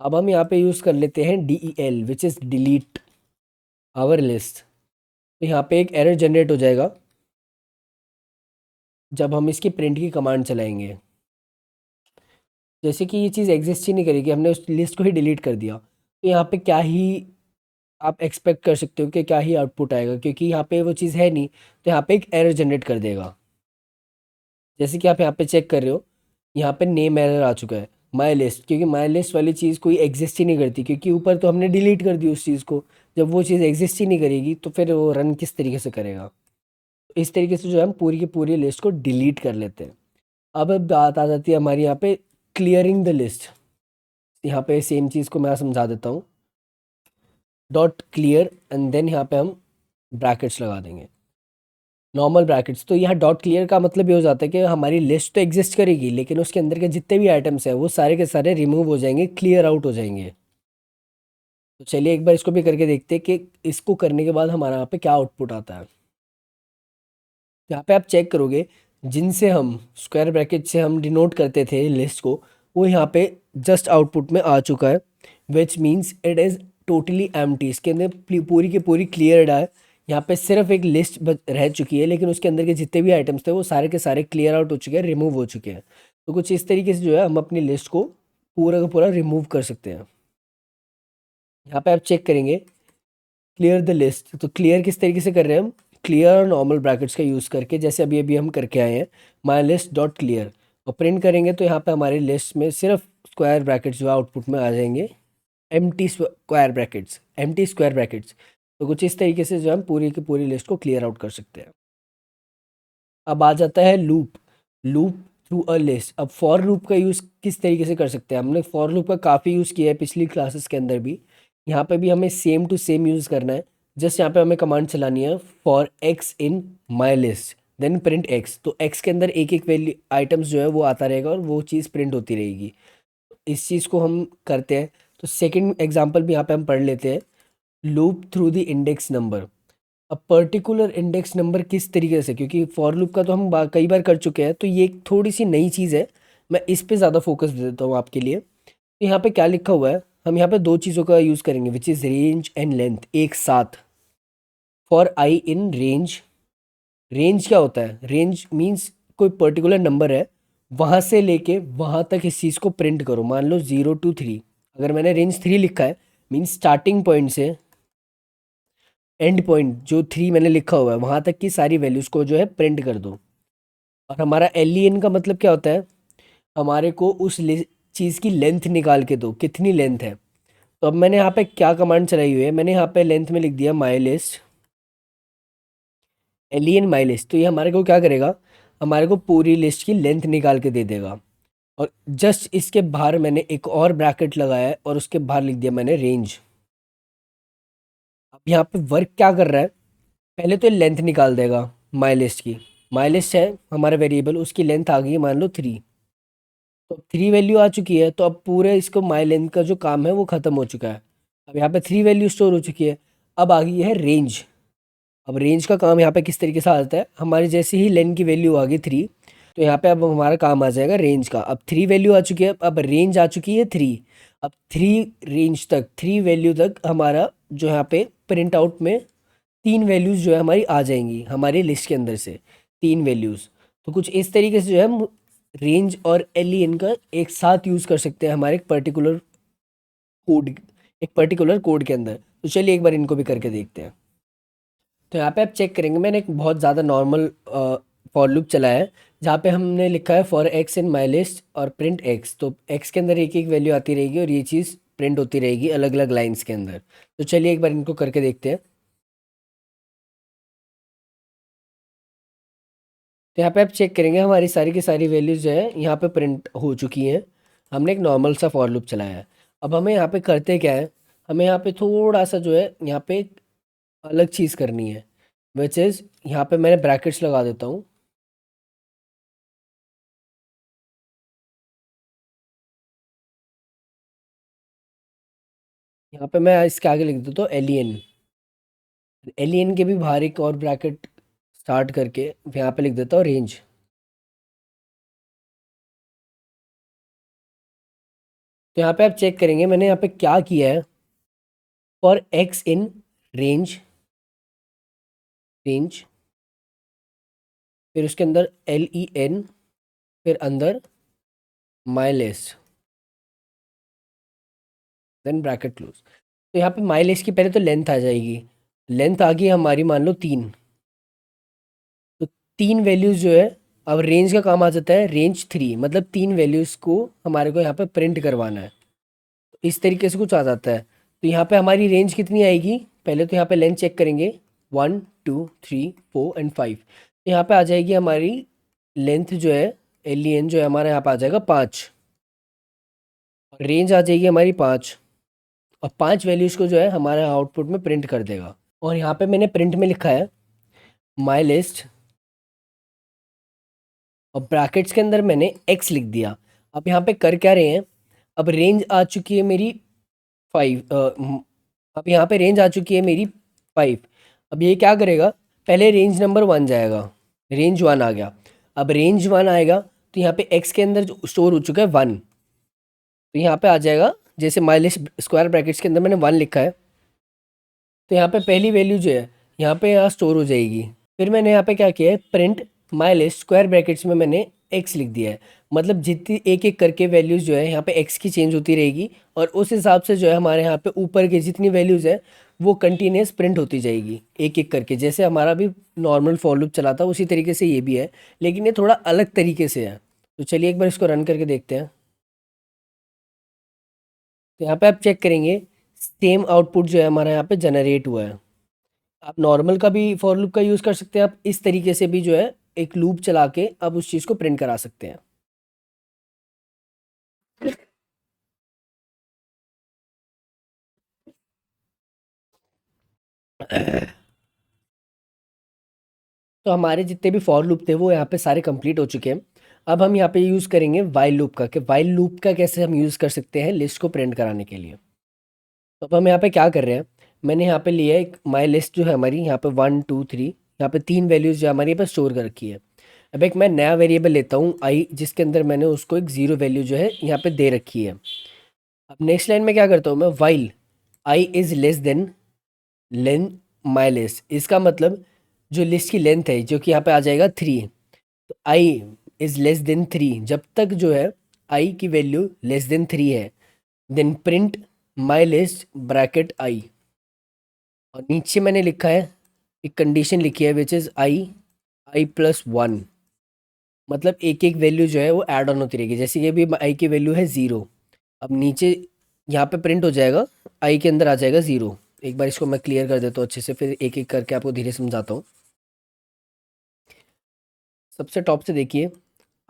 अब हम यहाँ पे यूज़ कर लेते हैं DEL which is delete our list. तो यहाँ पे एक एरर जनरेट हो जाएगा जब हम इसकी प्रिंट की कमांड चलाएंगे। जैसे कि ये चीज़ एग्जिस्ट ही नहीं करेगी, हमने उस लिस्ट को ही डिलीट कर दिया। तो यहाँ पे क्या ही आप एक्सपेक्ट कर सकते हो कि क्या ही आउटपुट आएगा, क्योंकि यहाँ पे वो चीज़ है नहीं। तो यहाँ पे एक एरर जनरेट कर देगा। जैसे कि आप यहाँ पे चेक कर रहे हो, यहाँ पे नेम एरर आ चुका है माई लिस्ट, क्योंकि माई लिस्ट वाली चीज़ कोई एग्जिस्ट ही नहीं करती, क्योंकि ऊपर तो हमने डिलीट कर दी उस चीज़ को। जब वो चीज़ एग्जिस्ट ही नहीं करेगी तो फिर वो रन किस तरीके से करेगा। तो इस तरीके से जो है हम पूरी की पूरी लिस्ट को डिलीट कर लेते हैं। अब बात आ जाती है हमारी यहाँ पे क्लियरिंग द लिस्ट। यहाँ पे सेम चीज़ को मैं समझा देता हूँ, डॉट क्लियर एंड देन यहाँ पे हम ब्रैकेट्स लगा देंगे, नॉर्मल ब्रैकेट्स। तो यहाँ डॉट क्लियर का मतलब ये हो जाता है कि हमारी लिस्ट तो एग्जिस्ट करेगी, लेकिन उसके अंदर के जितने भी आइटम्स हैं वो सारे के सारे रिमूव हो जाएंगे, क्लियर आउट हो जाएंगे। तो चलिए एक बार इसको भी करके देखते हैं कि इसको करने के बाद हमारे यहाँ पे क्या आउटपुट आता है। यहाँ पे आप चेक करोगे, जिनसे हम स्क्वायर ब्रैकेट से हम डिनोट करते थे लिस्ट को, वो यहाँ पे जस्ट आउटपुट में आ चुका है, which means it is totally empty. इसके अंदर पूरी की पूरी क्लियर्ड है। यहाँ पे सिर्फ एक लिस्ट रह चुकी है, लेकिन उसके अंदर के जितने भी आइटम्स थे वो सारे के सारे क्लियर आउट हो चुके हैं, रिमूव हो चुके हैं। तो कुछ इस तरीके से जो है हम अपनी लिस्ट को पूरा का पूरा रिमूव कर सकते हैं। यहाँ पे आप चेक करेंगे क्लियर द लिस्ट। तो क्लियर किस तरीके से कर रहे हैं हम, क्लियर और नॉर्मल ब्रैकेट्स का यूज़ करके, जैसे अभी अभी हम करके आए हैं माई लिस्ट डॉट क्लियर। और प्रिंट करेंगे तो यहाँ पे हमारी लिस्ट में सिर्फ स्क्वायर ब्रैकेट्स जो आउटपुट में आ जाएंगे, empty square brackets, empty square brackets. तो कुछ इस तरीके से जो हम पूरी की पूरी लिस्ट को क्लियर आउट कर सकते हैं। अब आ जाता है loop, loop through a list. अब फॉर लूप का यूज़ किस तरीके से कर सकते हैं, हमने फॉर लूप का काफ़ी यूज़ किया है पिछली क्लासेस के अंदर भी। यहाँ पे भी हमें सेम टू सेम यूज़ करना है। जस्ट यहाँ पे हमें कमांड चलानी है for x in my list then print x. तो एक्स के अंदर एक एक वैल्यू आइटम्स जो है वो आता रहेगा और वो चीज़ प्रिंट होती रहेगी। इस चीज़ को हम करते हैं। तो सेकंड एग्जांपल भी यहाँ पे हम पढ़ लेते हैं, loop through the index number. अब पर्टिकुलर इंडेक्स नंबर किस तरीके से, क्योंकि फॉर लूप का तो हम कई बार कर चुके हैं, तो ये एक थोड़ी सी नई चीज़ है, मैं इस पे ज़्यादा फोकस दे देता हूँ आपके लिए। तो यहाँ पे क्या लिखा हुआ है, हम यहाँ पे दो चीज़ों का यूज़ करेंगे which is range and length एक साथ। For I in range, range क्या होता है, रेंज मीन्स कोई पर्टिकुलर नंबर है, वहाँ से लेके वहाँ तक इस चीज़ को प्रिंट करो। मान लो 0 to 3, अगर मैंने रेंज 3 लिखा है मीन्स स्टार्टिंग पॉइंट से एंड पॉइंट जो 3 मैंने लिखा हुआ है वहाँ तक की सारी वैल्यूज़ को जो है प्रिंट कर दो। और हमारा LEN का मतलब क्या होता है, हमारे को उस चीज़ की लेंथ निकाल के दो, कितनी लेंथ है। तो अब मैंने यहाँ पे क्या कमांड चलाई हुई है, मैंने यहाँ पे लेंथ में लिख दिया my list alien my list, तो ये हमारे को क्या करेगा, हमारे को पूरी लिस्ट की लेंथ निकाल के दे देगा। और जस्ट इसके बाहर मैंने एक और ब्रैकेट लगाया है और उसके बाहर लिख दिया मैंने रेंज। अब यहाँ पे वर्क क्या कर रहा है, पहले तो लेंथ निकाल देगा माई लिस्ट की। माई लिस्ट है हमारा वेरिएबल, उसकी लेंथ आ गई है मान लो 3। तो 3 वैल्यू आ चुकी है, तो अब पूरे इसको माई लेंथ का जो काम है वो ख़त्म हो चुका है। अब यहाँ पे 3 वैल्यू स्टोर हो चुकी है। अब आ गई है रेंज। अब रेंज का काम यहाँ पे किस तरीके से आता है, हमारी जैसे ही लेंथ की वैल्यू आ गई 3, तो यहाँ पे अब हमारा काम आ जाएगा रेंज का। अब 3 वैल्यू आ चुकी है, अब रेंज आ चुकी है 3। अब 3 रेंज तक, 3 वैल्यू तक हमारा जो यहाँ पे प्रिंट आउट में 3 वैल्यूज़ जो है हमारी आ जाएंगी हमारी लिस्ट के अंदर से, 3 वैल्यूज़। तो कुछ इस तरीके से जो है हम रेंज और एलियन का एक साथ यूज़ कर सकते हैं हमारे कोड एक पर्टिकुलर कोड के अंदर। तो चलिए एक बार इनको भी करके देखते हैं। तो यहाँ पे आप चेक करेंगे, मैंने एक बहुत ज़्यादा नॉर्मल फॉर लूप चलाया है, जहाँ पे हमने लिखा है for x in my list और प्रिंट एक्स। तो एक्स के अंदर एक एक वैल्यू आती रहेगी और ये चीज़ प्रिंट होती रहेगी अलग अलग लाइन्स के अंदर। तो चलिए एक बार इनको करके देखते हैं। तो यहाँ पे आप चेक करेंगे हमारी सारी की सारी वैल्यूज़ जो है यहाँ पे प्रिंट हो चुकी हैं। हमने एक नॉर्मल सा फॉर लूप चलाया है। अब हमें यहाँ पे करते क्या है, हमें यहाँ पे थोड़ा सा जो है यहाँ पे एक अलग चीज़ करनी है, विच इज़ यहाँ पे मैंने ब्रैकेट्स लगा देता हूँ। यहाँ पे मैं इसके आगे लिख देता हूँ एलियन। एलियन के भी बाहर एक और ब्रैकेट स्टार्ट करके यहाँ पे लिख देता हूँ रेंज। तो यहाँ पे आप चेक करेंगे मैंने यहाँ पे क्या किया है, for x in range, range, फिर उसके अंदर LEN, फिर अंदर my list, then bracket close. तो यहाँ पे माई लिस्ट की पहले तो लेंथ आ जाएगी। लेंथ आ गई हमारी मान लो 3। तो 3 वैल्यूज़ जो है, अब रेंज का काम आ जाता है रेंज 3, मतलब 3 वैल्यूज़ को हमारे को यहाँ पे प्रिंट करवाना है। तो इस तरीके से कुछ आ जाता है। तो यहाँ पे हमारी रेंज कितनी आएगी, पहले तो यहाँ पे लेंथ चेक करेंगे, 1 2 3 4 एंड 5। तो यहाँ पे आ जाएगी हमारी लेंथ जो है, LEN जो है हमारा यहाँ पे आ जाएगा 5, और रेंज आ जाएगी हमारी 5। और 5 वैल्यूज़ को जो है हमारे आउटपुट में प्रिंट कर देगा। और यहाँ पे मैंने प्रिंट में लिखा है माई लिस्ट, और ब्रैकेट्स के अंदर मैंने x लिख दिया। अब यहाँ पे कर क्या रहे हैं, अब रेंज आ चुकी है मेरी 5। अब यहाँ पे रेंज आ चुकी है मेरी 5। अब ये क्या करेगा, पहले रेंज नंबर 1 जाएगा, रेंज 1 आ गया। अब रेंज 1 आएगा तो यहाँ पे x के अंदर जो स्टोर हो चुका है 1, तो यहाँ पे आ जाएगा, जैसे माई लिस्ट स्क्वायर ब्रैकेट्स के अंदर मैंने 1 लिखा है, तो यहाँ पे पहली वैल्यू जो है यहाँ पे यहाँ स्टोर हो जाएगी। फिर मैंने यहाँ पे क्या किया है, print my list square brackets में मैंने x लिख दिया है। मतलब जितनी एक एक करके वैल्यूज़ जो है यहाँ पे x की चेंज होती रहेगी, और उस हिसाब से जो है हमारे यहाँ पे ऊपर की जितनी वैल्यूज़ है वो कंटिन्यूस प्रिंट होती जाएगी एक एक करके। जैसे हमारा भी नॉर्मल फॉर लूप चला था उसी तरीके से ये भी है, लेकिन ये थोड़ा अलग तरीके से है। तो चलिए एक बार इसको रन करके देखते हैं। तो यहाँ पे आप चेक करेंगे सेम आउटपुट जो है हमारा यहाँ पे जनरेट हुआ है। आप नॉर्मल का भी फॉर लूप का यूज़ कर सकते हैं, आप इस तरीके से भी जो है एक लूप चला के आप उस चीज़ को प्रिंट करा सकते हैं। तो हमारे जितने भी फॉर लूप थे वो यहाँ पे सारे कंप्लीट हो चुके हैं। अब हम यहाँ पे यूज़ करेंगे वाइल लूप का, कि वाइल लूप का कैसे हम यूज़ कर सकते हैं लिस्ट को प्रिंट कराने के लिए। तो अब हम यहाँ पे क्या कर रहे हैं, मैंने यहाँ पे लिया एक माई लिस्ट जो है हमारी, यहाँ पे 1 2 3, यहाँ पे 3 वैल्यूज़ जो हमारी यहाँ पे स्टोर कर रखी है। अब एक मैं नया वेरिएबल लेता हूँ आई, जिसके अंदर मैंने उसको एक 0 वैल्यू जो है यहाँ पे दे रखी है। अब नेक्स्ट लाइन में क्या करता हूँ मैं, while I is less than length my list. इसका मतलब जो लिस्ट की लेंथ है जो कि यहाँ पे आ जाएगा 3, तो आई इज़ लेस देन 3, जब तक जो है आई की वैल्यू लेस देन 3 है, then print my list bracket i. और नीचे मैंने लिखा है, एक कंडीशन लिखी है विच इज़ आई+1, मतलब एक एक वैल्यू जो है वो ऐड ऑन होती रहेगी। जैसे कि अभी आई की वैल्यू है 0, अब नीचे यहाँ पे प्रिंट हो जाएगा, आई के अंदर आ जाएगा 0। एक बार इसको मैं क्लियर कर देता हूँ अच्छे से, फिर एक एक करके आपको धीरे समझाता हूँ। सबसे टॉप से देखिए,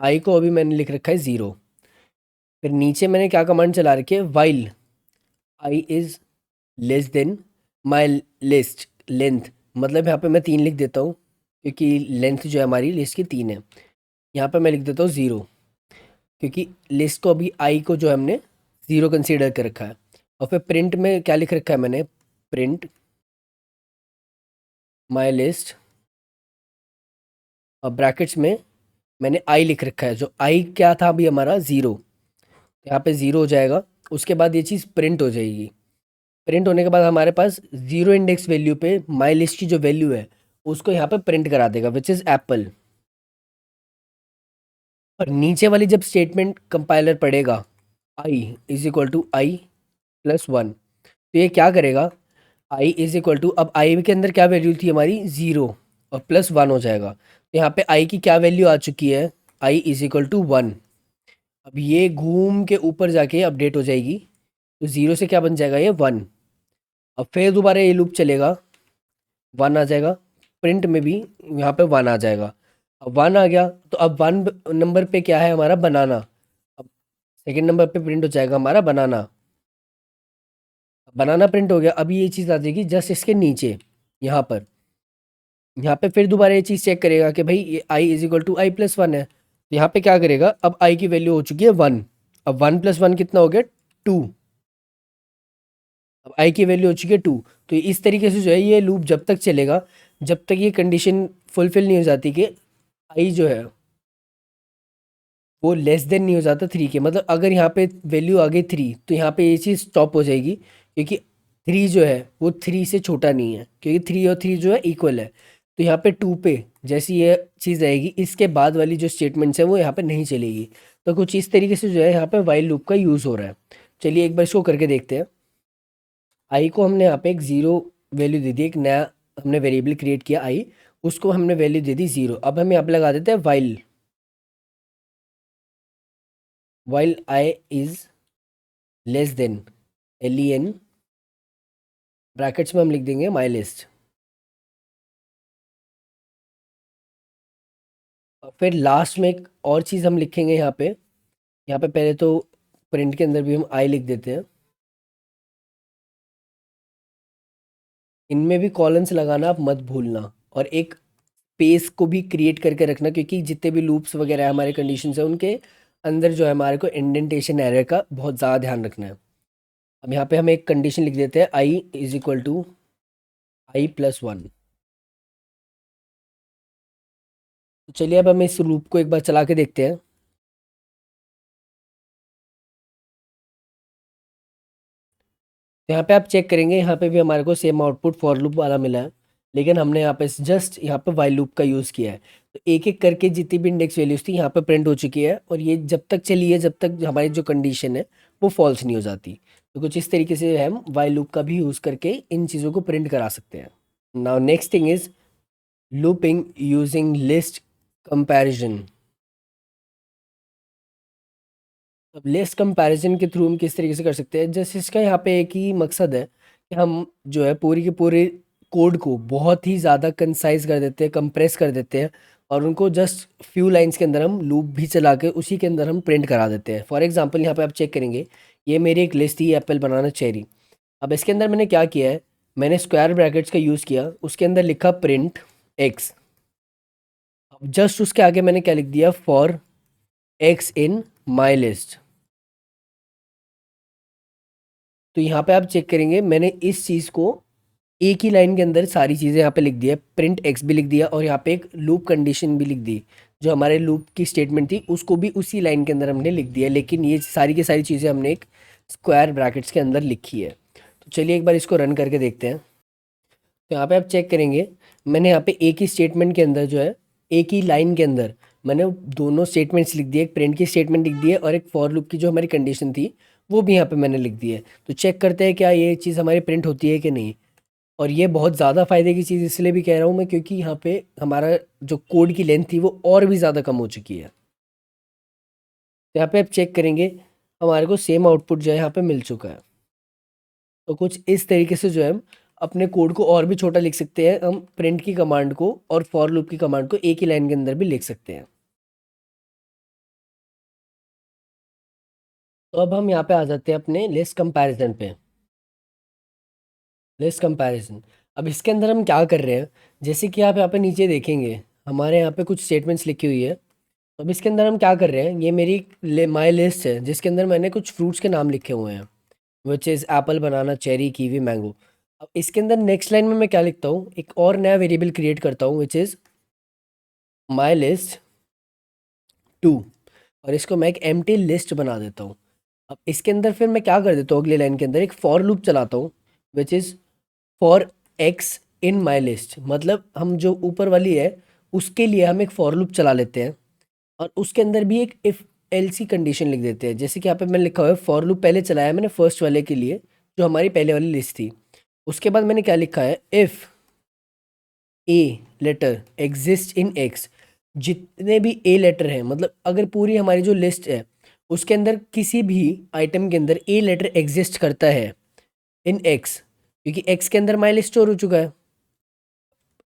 आई को अभी मैंने लिख रखा है 0। फिर नीचे मैंने क्या कमांड चला रखी है, while I is less than my list length, मतलब यहाँ पे मैं 3 लिख देता हूँ क्योंकि लेंथ जो है हमारी लिस्ट की 3 है। यहाँ पे मैं लिख देता हूँ 0 क्योंकि लिस्ट को अभी आई को जो है हमने 0 कंसीडर कर रखा है। और फिर प्रिंट में क्या लिख रखा है मैंने, प्रिंट माई लिस्ट, और ब्रैकेट्स में मैंने आई लिख रखा है, जो आई क्या था अभी हमारा 0, यहाँ पे 0 हो जाएगा। उसके बाद ये चीज़ प्रिंट हो जाएगी। प्रिंट होने के बाद हमारे पास 0 इंडेक्स वैल्यू पे माई लिस्ट की जो वैल्यू है उसको यहाँ पे प्रिंट करा देगा, विच इज़ एप्पल। और नीचे वाली जब स्टेटमेंट कंपाइलर पढ़ेगा, i is equal to i plus 1, तो ये क्या करेगा, आई इज इक्वल टू, अब आई के अंदर क्या वैल्यू थी हमारी 0 और प्लस 1 हो जाएगा, तो यहाँ पे आई की क्या वैल्यू आ चुकी है, आई इज इक्वल टू 1। अब ये घूम के ऊपर जाके अपडेट हो जाएगी, तो 0 से क्या बन जाएगा ये 1। अब फिर दोबारा ये लूप चलेगा, 1 आ जाएगा, प्रिंट में भी यहाँ पे 1 आ जाएगा। अब 1 आ गया तो अब 1 नंबर पे क्या है हमारा, बनाना। अब सेकेंड नंबर पे प्रिंट हो जाएगा हमारा बनाना। बनाना प्रिंट हो गया, अभी ये चीज़ आ जाएगी जस्ट इसके नीचे यहाँ पर। यहाँ पे फिर दोबारा ये चीज़ चेक करेगा कि भाई ये i is equal to i plus 1 है, तो यहाँ पे क्या करेगा, अब आई की वैल्यू हो चुकी है 1। अब 1 प्लस 1 कितना हो गया, 2। अब आई की वैल्यू हो चुकी है 2। तो इस तरीके से जो है ये लूप जब तक चलेगा जब तक ये कंडीशन फुलफिल नहीं हो जाती कि आई जो है वो लेस देन नहीं हो जाता 3 के, मतलब अगर यहाँ पे वैल्यू आ गई 3 तो यहाँ पे ये चीज़ स्टॉप हो जाएगी, क्योंकि 3 जो है वो 3 से छोटा नहीं है, क्योंकि 3 और 3 जो है इक्वल है। तो यहाँ पे 2 पे जैसी ये चीज़ आएगी, इसके बाद वाली जो स्टेटमेंट्स है वो यहाँ पे नहीं चलेगी। तो कुछ इस तरीके से जो है यहाँ पे वाइल लूप का यूज़ हो रहा है। चलिए एक बार इसको करके देखते हैं। आई को हमने यहाँ पे एक 0 वैल्यू दे दी, एक नया हमने वेरिएबल क्रिएट किया आई, उसको हमने वैल्यू दे दी 0। अब हम यहाँ पे लगा देते हैं while, while I is less than len, brackets में हम लिख देंगे माई लिस्ट। और फिर लास्ट में एक और चीज़ हम लिखेंगे यहाँ पे पहले तो प्रिंट के अंदर भी हम आई लिख देते हैं। इनमें भी कॉलन्स लगाना आप मत भूलना, और एक स्पेस को भी क्रिएट करके रखना, क्योंकि जितने भी लूप्स वगैरह है हमारे कंडीशंस है उनके अंदर जो है हमारे को इंडेंटेशन एरर का बहुत ज़्यादा ध्यान रखना है। अब यहाँ पे हम एक कंडीशन लिख देते हैं, i is equal to i plus 1। तो चलिए अब हम इस लूप को एक बार चला के देखते हैं। तो यहाँ पे आप चेक करेंगे, यहाँ पे भी हमारे को सेम आउटपुट फॉर लूप वाला मिला है, लेकिन हमने यहाँ पे जस्ट यहाँ पे वाइल लूप का यूज़ किया है। तो एक एक करके जितनी भी इंडेक्स वैल्यूज थी यहाँ पे प्रिंट हो चुकी है, और ये जब तक चली है जब तक हमारी जो कंडीशन है वो फॉल्स नहीं हो जाती। तो कुछ इस तरीके से हम वाइल लूप का भी यूज़ करके इन चीज़ों को प्रिंट करा सकते हैं। Now next thing is looping using list comparison. अब लिस्ट कंपैरिजन के थ्रू हम किस तरीके से कर सकते हैं, जैसे इसका यहाँ पे एक ही मकसद है कि हम जो है पूरी के पूरे कोड को बहुत ही ज़्यादा कंसाइज कर देते हैं, कंप्रेस कर देते हैं, और उनको जस्ट फ्यू लाइंस के अंदर हम लूप भी चला के उसी के अंदर हम प्रिंट करा देते हैं। फॉर एग्जांपल यहाँ पे आप चेक करेंगे, ये मेरी एक लिस्ट थी एप्पल बनाना चेरी। अब इसके अंदर मैंने क्या किया है, मैंने स्क्वायर ब्रैकेट्स का यूज़ किया, उसके अंदर लिखा प्रिंट एक्स। अब जस्ट उसके आगे मैंने क्या लिख दिया, for x in my list. तो यहाँ पे आप चेक करेंगे मैंने इस चीज़ को एक ही लाइन के अंदर सारी चीज़ें यहाँ पे लिख दी है, प्रिंट एक्स भी लिख दिया और यहाँ पे एक लूप कंडीशन भी लिख दी, जो हमारे लूप की स्टेटमेंट थी उसको भी उसी लाइन के अंदर हमने लिख दिया, लेकिन ये सारी की सारी चीज़ें हमने एक स्क्वायर ब्रैकेट्स के अंदर लिखी है। तो चलिए एक बार इसको रन करके देखते हैं। तो यहाँ पे आप चेक करेंगे, मैंने यहाँ पे एक ही स्टेटमेंट के अंदर जो है एक ही लाइन के अंदर मैंने दोनों स्टेटमेंट्स लिख दिए, एक प्रिंट की स्टेटमेंट लिख दी है और एक फॉर लूप की जो हमारी कंडीशन थी वो भी यहाँ पे मैंने लिख दी है। तो चेक करते हैं क्या ये चीज़ हमारी प्रिंट होती है कि नहीं। और ये बहुत ज़्यादा फ़ायदे की चीज़ इसलिए भी कह रहा हूँ मैं, क्योंकि यहाँ पे हमारा जो कोड की लेंथ थी वो और भी ज़्यादा कम हो चुकी है। तो यहाँ पे आप चेक करेंगे हमारे को सेम आउटपुट जो है यहाँ पे मिल चुका है। तो कुछ इस तरीके से जो है हम अपने कोड को और भी छोटा लिख सकते हैं, हम प्रिंट की कमांड को और फॉर लूप की कमांड को एक ही लाइन के अंदर भी लिख सकते हैं। तो अब हम यहाँ पे आ जाते हैं अपने लिस्ट कंपैरिजन पे। लिस्ट कंपैरिजन, अब इसके अंदर हम क्या कर रहे हैं, जैसे कि आप यहाँ पे नीचे देखेंगे हमारे यहाँ पे कुछ स्टेटमेंट्स लिखी हुई है। तो अब इसके अंदर हम क्या कर रहे हैं, ये मेरी माई लिस्ट है जिसके अंदर मैंने कुछ फ्रूट्स के नाम लिखे हुए हैं, which is Apple, banana, cherry, kiwi, mango. अब इसके अंदर नेक्स्ट लाइन में मैं क्या लिखता हूँ, एक और नया वेरिएबल क्रिएट करता हूँ विच इज़ माई लिस्ट 2, और इसको मैं एक एम्प्टी लिस्ट बना देता हूँ। अब इसके अंदर फिर मैं क्या कर देता हूँ, अगली लाइन के अंदर एक फॉर लूप चलाता हूँ which is for x in my list, मतलब हम जो ऊपर वाली है उसके लिए हम एक फॉर लूप चला लेते हैं और उसके अंदर भी एक इफ़ एल सी कंडीशन लिख देते हैं। जैसे कि यहाँ पे मैंने लिखा हुआ है फॉर लूप पहले चलाया मैंने फर्स्ट वाले के लिए जो हमारी पहले वाली लिस्ट थी, उसके बाद मैंने क्या लिखा है, if a letter exist in x, जितने भी ए लेटर हैं, मतलब अगर पूरी हमारी जो लिस्ट है उसके अंदर किसी भी आइटम के अंदर ए लेटर एग्जिस्ट करता है इन एक्स, क्योंकि एक्स के अंदर माई लिस्ट स्टोर हो चुका है।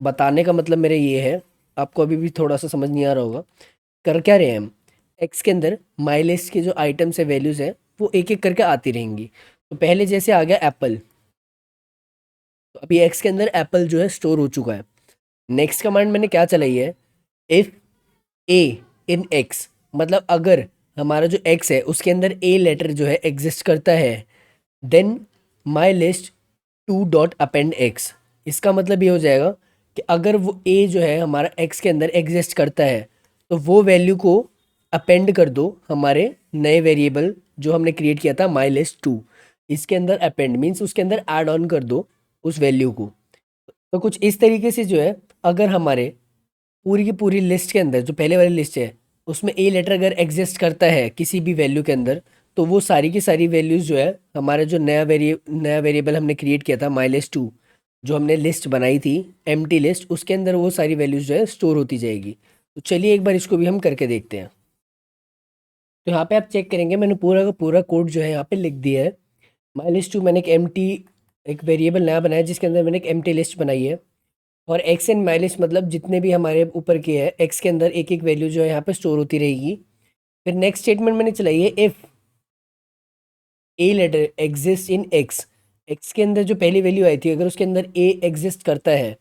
बताने का मतलब मेरे ये है, आपको अभी भी थोड़ा सा समझ नहीं आ रहा होगा, कर क्या रहे हैं हम, एक्स के अंदर माई लिस्ट के जो आइटम्स है, वैल्यूज़ है, वो एक एक करके आती रहेंगी। तो पहले जैसे आ गया एप्पल, तो अभी एक्स के अंदर एप्पल जो है स्टोर हो चुका है। नेक्स्ट कमांड मैंने क्या चलाई है, इफ़ ए इन एक्स, मतलब अगर हमारा जो एक्स है उसके अंदर ए लेटर जो है एग्जिस्ट करता है, then my list 2 dot append x. इसका मतलब ये हो जाएगा कि अगर वो ए जो है हमारा एक्स के अंदर एग्जिस्ट करता है तो वो वैल्यू को अपेंड कर दो हमारे नए वेरिएबल जो हमने क्रिएट किया था माई लिस्ट 2, इसके अंदर अपेंड मीन्स उसके अंदर ऐड ऑन कर दो उस वैल्यू को। तो कुछ इस तरीके से जो है, अगर हमारे पूरी की पूरी लिस्ट के अंदर जो पहले वाली लिस्ट है उसमें ए लेटर अगर एग्जिस्ट करता है किसी भी वैल्यू के अंदर, तो वो सारी की सारी वैल्यूज़ जो है हमारा जो नया वेरिएबल हमने क्रिएट किया था माई लिस्ट 2, जो हमने लिस्ट बनाई थी एम्प्टी लिस्ट, उसके अंदर वो सारी वैल्यूज़ जो है स्टोर होती जाएगी। तो चलिए एक बार इसको भी हम करके देखते हैं। तो यहाँ पे आप चेक करेंगे मैंने पूरा का पूरा कोड जो है यहाँ पे लिख दिया है। माई लिस्ट 2 मैंने एक वेरिएबल नया बनाया जिसके अंदर मैंने एक एम्प्टी लिस्ट बनाई है, और एक्स एंड माई लिस्ट मतलब जितने भी हमारे ऊपर के हैं एक्स के अंदर एक एक वैल्यू जो है यहाँ पे स्टोर होती रहेगी। फिर नेक्स्ट स्टेटमेंट मैंने चलाई है, if a letter exist in x, x के अंदर जो पहली वैल्यू आई थी अगर उसके अंदर ए एग्जिस्ट करता है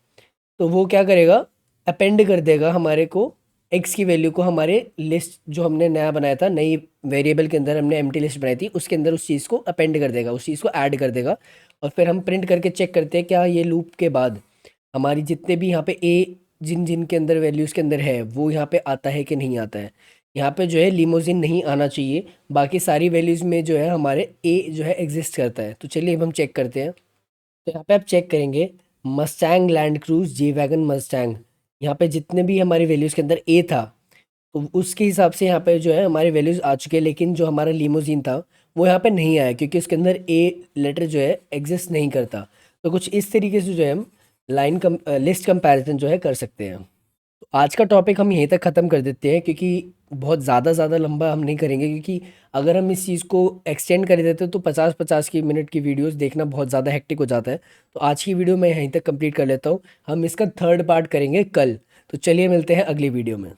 तो वो क्या करेगा, अपेंड कर देगा हमारे को एक्स की वैल्यू को हमारे लिस्ट जो हमने नया बनाया था, नई वेरिएबल के अंदर हमने एम्प्टी लिस्ट बनाई थी उसके अंदर उस चीज़ को अपेंड कर देगा, उस चीज़ को ऐड कर देगा। और फिर हम प्रिंट करके चेक करते हैं क्या ये लूप के बाद हमारी जितने भी यहाँ पे ए जिन जिन के अंदर वैल्यूज़ के अंदर है वो यहाँ पे आता है कि नहीं आता है। यहाँ पे जो है लिमोजिन नहीं आना चाहिए, बाकी सारी वैल्यूज़ में जो है हमारे ए जो है एग्जिस्ट करता है। तो चलिए अब हम चेक करते हैं। तो यहाँ पे आप चेक करेंगे Mustang, land cruise, G wagon, Mustang, यहाँ पे जितने भी हमारी वैल्यूज़ के अंदर ए था तो उसके हिसाब से यहाँ पे जो है हमारे वैल्यूज़ आ चुके हैं, लेकिन जो हमारा लीमोजीन था वो यहाँ पे नहीं आया क्योंकि उसके अंदर ए लेटर जो है एग्जिस्ट नहीं करता। तो कुछ इस तरीके से जो है हम लिस्ट कंपैरिजन जो है कर सकते हैं। तो आज का टॉपिक हम यहीं तक ख़त्म कर देते हैं क्योंकि बहुत ज़्यादा लंबा हम नहीं करेंगे, क्योंकि अगर हम इस चीज़ को एक्सटेंड कर देते तो 50-50 की मिनट की वीडियोस देखना बहुत ज़्यादा हेक्टिक हो जाता है। तो आज की वीडियो मैं यहीं तक कंप्लीट कर लेता हूँ, हम इसका थर्ड पार्ट करेंगे कल। तो चलिए मिलते हैं अगली वीडियो में।